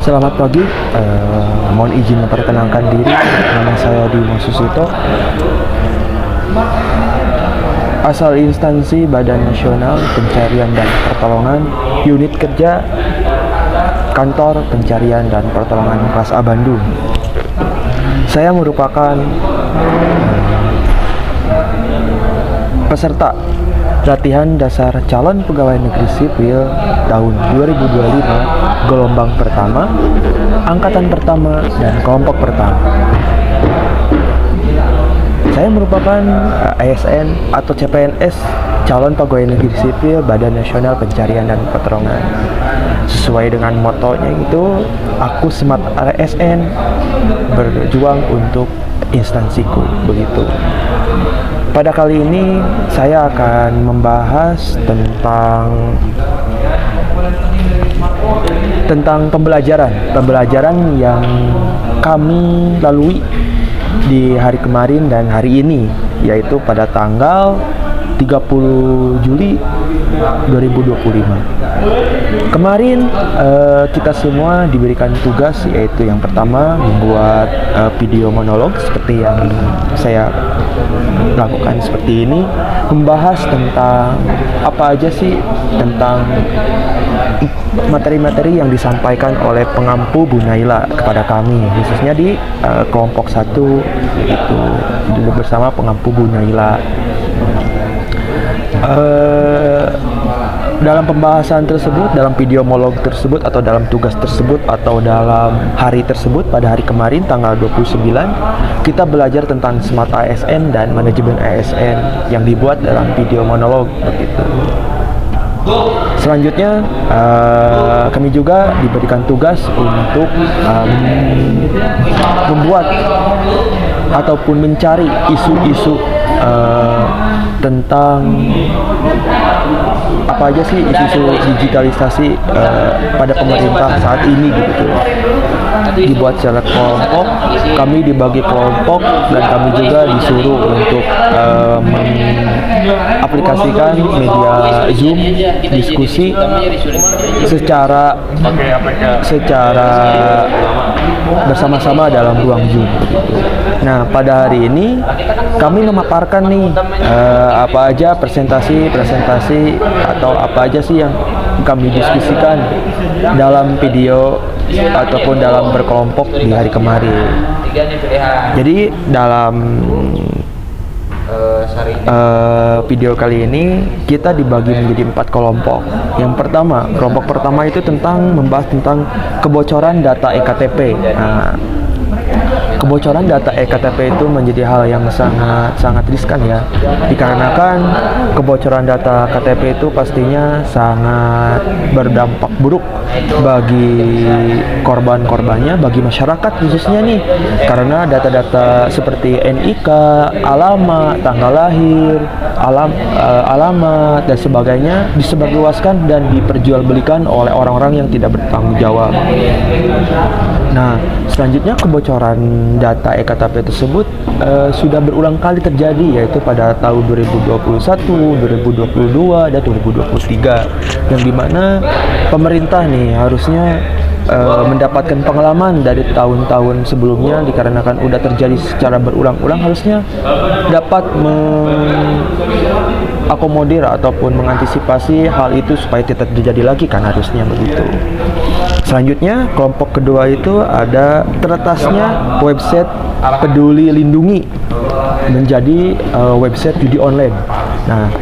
Selamat pagi, mohon izin memperkenalkan diri. Nama saya Dimo Susito, asal instansi Badan Nasional Pencarian dan Pertolongan, unit kerja Kantor Pencarian dan Pertolongan Kelas A Bandung. Saya merupakan peserta latihan dasar calon pegawai negeri sipil tahun 2025 gelombang pertama, angkatan pertama, dan kelompok pertama. Saya merupakan ASN atau CPNS, calon pegawai negeri sipil Badan Nasional Pencarian dan Pertolongan. Sesuai dengan motonya itu, aku smart ASN, berjuang untuk instansiku, begitu. Pada kali ini saya akan membahas tentang pembelajaran yang kami lalui di hari kemarin dan hari ini, yaitu pada tanggal 30 Juli 2025. Kemarin kita semua diberikan tugas, yaitu yang pertama membuat video monolog seperti yang saya lakukan seperti ini, membahas tentang apa aja sih tentang materi-materi yang disampaikan oleh pengampu Bu Naila kepada kami, khususnya di kelompok 1, itu dulu bersama pengampu Bu Naila. Dalam pembahasan tersebut, dalam video monolog tersebut, atau dalam tugas tersebut, atau dalam hari tersebut, pada hari kemarin tanggal 29, kita belajar tentang Smart ASN dan manajemen ASN yang dibuat dalam video monolog, begitu. Selanjutnya kami juga diberikan tugas untuk membuat ataupun mencari isu-isu tentang apa aja sih isu-isu digitalisasi pada pemerintah saat ini, gitu. Dibuat secara kelompok, kami dibagi kelompok, dan kami juga disuruh untuk mengaplikasikan media Zoom diskusi secara bersama-sama dalam ruang Zoom, begitu. Nah, pada hari ini kami memaparkan nih apa aja presentasi atau apa aja sih yang kami diskusikan dalam video ataupun dalam berkelompok di hari kemarin. Jadi dalam video kali ini kita dibagi menjadi 4 kelompok. Yang pertama, kelompok pertama itu membahas tentang kebocoran data EKTP. Nah, kebocoran data EKTP itu menjadi hal yang sangat riskan, ya, dikarenakan kebocoran data KTP itu pastinya sangat berdampak buruk bagi korban-korbannya, bagi masyarakat khususnya nih, karena data-data seperti NIK, alamat, tanggal lahir, alamat dan sebagainya disebarluaskan dan diperjualbelikan oleh orang-orang yang tidak bertanggung jawab. Nah, selanjutnya kebocoran data EKTP tersebut sudah berulang kali terjadi, yaitu pada tahun 2021, 2022, dan 2023, yang dimana pemerintah nih harusnya mendapatkan pengalaman dari tahun-tahun sebelumnya, dikarenakan udah terjadi secara berulang-ulang, harusnya dapat mengakomodir ataupun mengantisipasi hal itu supaya tidak terjadi lagi, kan, harusnya begitu. Selanjutnya, kelompok kedua itu ada teretasnya website Peduli Lindungi menjadi website judi online. Nah,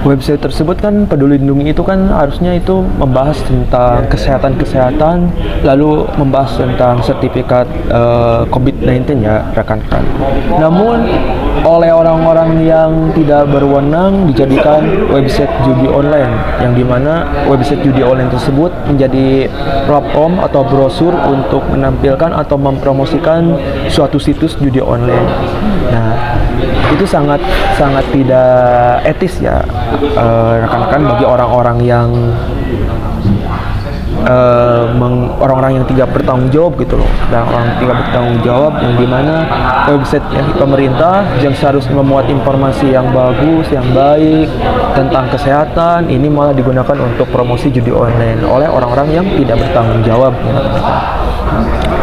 website tersebut kan, Peduli Lindungi itu kan harusnya itu membahas tentang kesehatan, lalu membahas tentang sertifikat COVID-19, ya, rekan-rekan. Namun oleh orang-orang yang tidak berwenang dijadikan website judi online, yang dimana website judi online tersebut menjadi platform atau brosur untuk menampilkan atau mempromosikan suatu situs judi online. Nah, itu sangat tidak etis, ya, rekan-rekan, bagi orang-orang yang orang-orang yang tidak bertanggung jawab gitu loh, dan orang tidak bertanggung jawab yang dimana website pemerintah yang seharusnya memuat informasi yang bagus, yang baik tentang kesehatan, ini malah digunakan untuk promosi judi online oleh orang-orang yang tidak bertanggung jawab.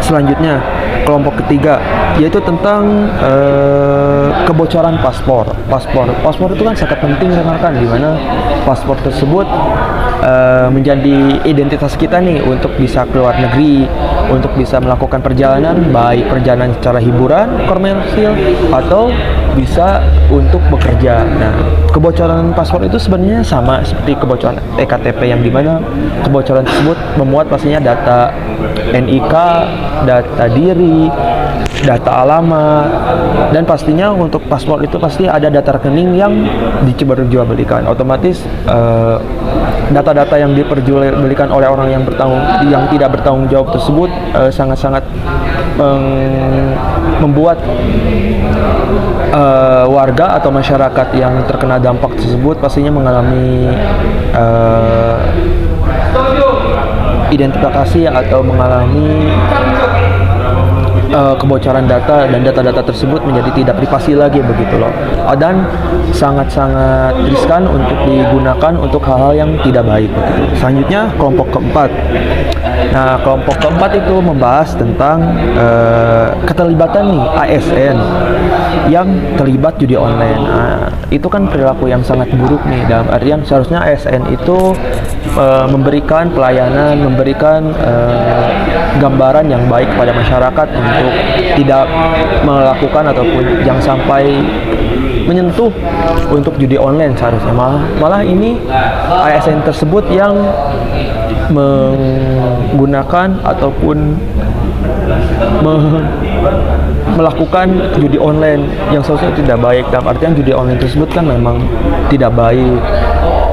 Selanjutnya, kelompok ketiga yaitu tentang kebocoran paspor. Paspor itu kan sangat penting rekan-rekan, di mana paspor tersebut menjadi identitas kita nih untuk bisa keluar negeri, untuk bisa melakukan perjalanan, baik perjalanan secara hiburan, komersil, atau bisa untuk bekerja. Nah, kebocoran paspor itu sebenarnya sama seperti kebocoran ektp, yang dimana kebocoran tersebut memuat pastinya data NIK, data diri, data alamat, dan pastinya untuk paspor itu pasti ada data rekening yang diperjualbelikan. Otomatis data-data yang diperjualbelikan oleh orang yang tidak bertanggung jawab tersebut sangat-sangat membuat warga atau masyarakat yang terkena dampak tersebut pastinya mengalami identifikasi atau mengalami kebocoran data, dan data-data tersebut menjadi tidak privasi lagi begitu loh, dan sangat-sangat riskan untuk digunakan untuk hal-hal yang tidak baik begitu. Selanjutnya, kelompok keempat. Nah, kelompok keempat itu membahas tentang keterlibatan nih ASN yang terlibat judi online. Nah, itu kan perilaku yang sangat buruk nih, dalam artian seharusnya ASN itu memberikan pelayanan, memberikan gambaran yang baik kepada masyarakat untuk tidak melakukan ataupun yang sampai menyentuh untuk judi online. Seharusnya malah ini ASN tersebut yang menggunakan ataupun melakukan judi online yang seharusnya tidak baik. Dalam artian judi online tersebut kan memang tidak baik,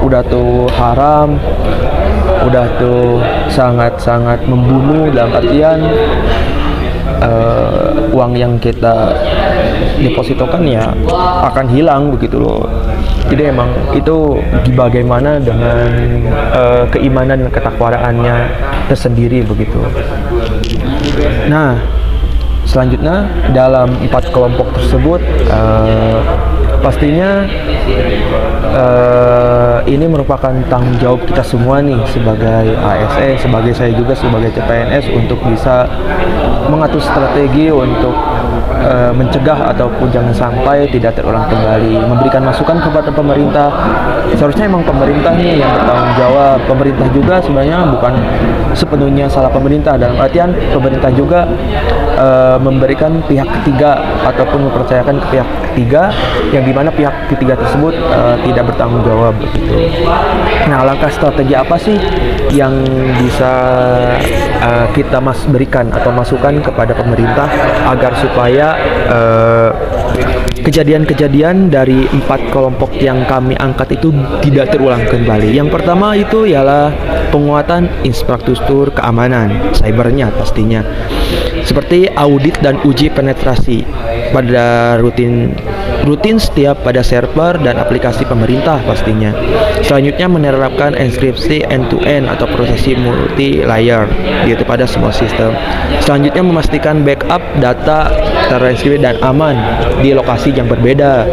udah tuh haram, udah tuh sangat-sangat membunuh, dalam artian uang yang kita depositokan ya akan hilang begitu loh. Jadi emang itu bagaimana dengan keimanan dan ketakwaraannya tersendiri begitu. Nah, selanjutnya dalam 4 kelompok tersebut pastinya ini merupakan tanggung jawab kita semua nih sebagai ASN, sebagai saya juga sebagai CPNS untuk bisa mengatur strategi untuk mencegah ataupun jangan sampai tidak terulang kembali, memberikan masukan kepada pemerintah. Seharusnya emang pemerintah nih yang bertanggung jawab. Pemerintah juga sebenarnya bukan sepenuhnya salah pemerintah, dalam artian pemerintah juga memberikan pihak ketiga ataupun mempercayakan ke pihak ketiga yang dimana pihak ketiga tersebut tidak bertanggung jawab begitu. Nah, langkah strategi apa sih yang bisa kita berikan atau masukan kepada pemerintah agar supaya kejadian-kejadian dari 4 kelompok yang kami angkat itu tidak terulang kembali? Yang pertama itu ialah penguatan infrastruktur keamanan cybernya pastinya, seperti audit dan uji penetrasi pada rutin setiap pada server dan aplikasi pemerintah pastinya. Selanjutnya, menerapkan enkripsi end-to-end atau prosesi multi-layer yaitu pada semua sistem. Selanjutnya, memastikan backup data terenkripsi dan aman di lokasi yang berbeda.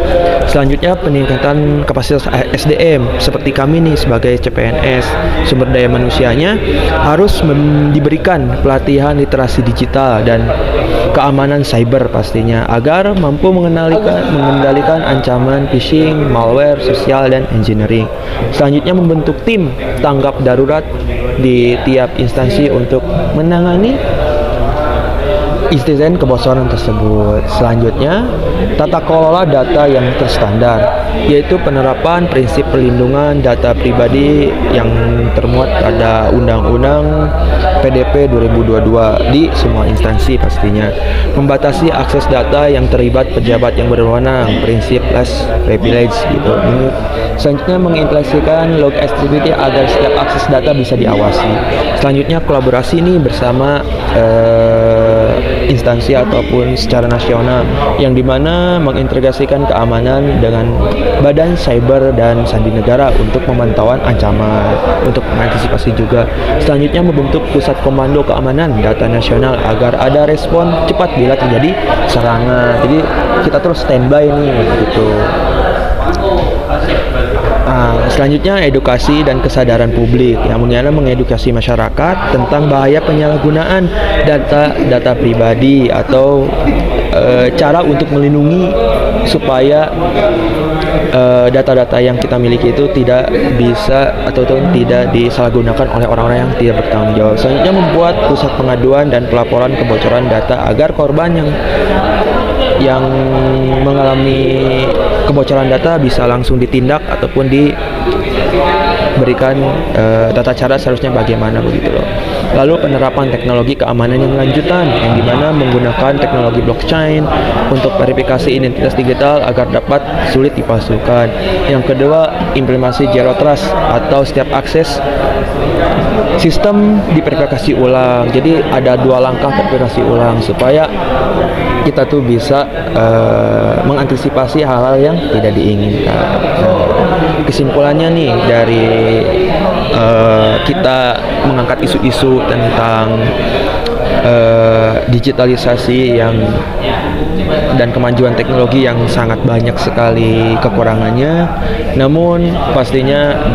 Selanjutnya, peningkatan kapasitas SDM seperti kami nih sebagai CPNS, sumber daya manusianya harus diberikan pelatihan literasi digital dan keamanan cyber pastinya agar mampu mengendalikan ancaman phishing, malware, sosial, dan engineering. Selanjutnya, membentuk tim tanggap darurat di tiap instansi untuk menangani insiden kebocoran tersebut. Selanjutnya, tata kelola data yang terstandar, yaitu penerapan prinsip perlindungan data pribadi yang termuat pada Undang-Undang PDP 2022 di semua instansi pastinya. Membatasi akses data yang terlibat pejabat yang berwenang, prinsip less privilege gitu. Selanjutnya, mengimplementasikan log activity agar setiap akses data bisa diawasi. Selanjutnya, kolaborasi ini bersama instansi ataupun secara nasional, yang dimana mengintegrasikan keamanan dengan Badan Cyber dan Sandi Negara untuk pemantauan ancaman, untuk mengantisipasi juga. Selanjutnya membentuk pusat komando keamanan data nasional agar ada respon cepat bila terjadi serangan. Jadi kita terus standby nih gitu. Selanjutnya edukasi dan kesadaran publik, yang mengedukasi masyarakat tentang bahaya penyalahgunaan data pribadi atau cara untuk melindungi supaya data-data yang kita miliki itu tidak bisa atau tidak disalahgunakan oleh orang-orang yang tidak bertanggung jawab. Selanjutnya membuat pusat pengaduan dan pelaporan kebocoran data agar korban yang mengalami kebocoran data bisa langsung ditindak ataupun diberikan tata cara seharusnya bagaimana begitu loh. Lalu penerapan teknologi keamanan yang lanjutan, yang dimana menggunakan teknologi blockchain untuk verifikasi identitas digital agar dapat sulit dipalsukan. Yang kedua, implementasi zero trust atau setiap akses sistem diverifikasi ulang. Jadi ada 2 langkah verifikasi ulang supaya kita tuh bisa mengantisipasi hal-hal yang tidak diinginkan. Kesimpulannya nih dari kita mengangkat isu-isu tentang digitalisasi dan kemajuan teknologi yang sangat banyak sekali kekurangannya, namun pastinya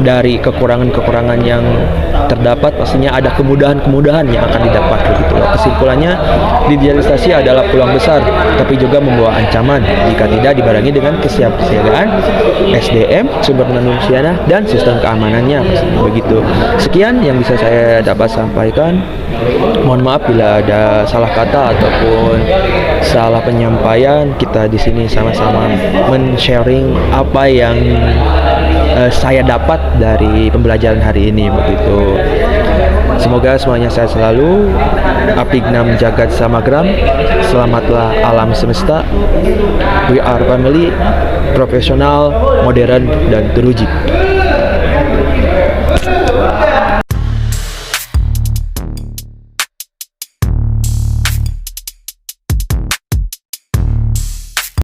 dari kekurangan-kekurangan yang terdapat pastinya ada kemudahan-kemudahan yang akan didapat begitu. Kesimpulannya, digitalisasi adalah peluang besar tapi juga membawa ancaman jika tidak dibarengi dengan kesiapsiagaan SDM, sumber manusia dan sistem keamanannya begitu. Sekian yang bisa saya dapat sampaikan. Mohon maaf bila ada salah kata ataupun salah penyampaian. Kita di sini sama-sama men-sharing apa yang saya dapat dari pembelajaran hari ini begitu. Semoga semuanya sehat selalu. Apignam Jagat Samagram. Selamatlah alam semesta. We are family, profesional, modern dan teruji.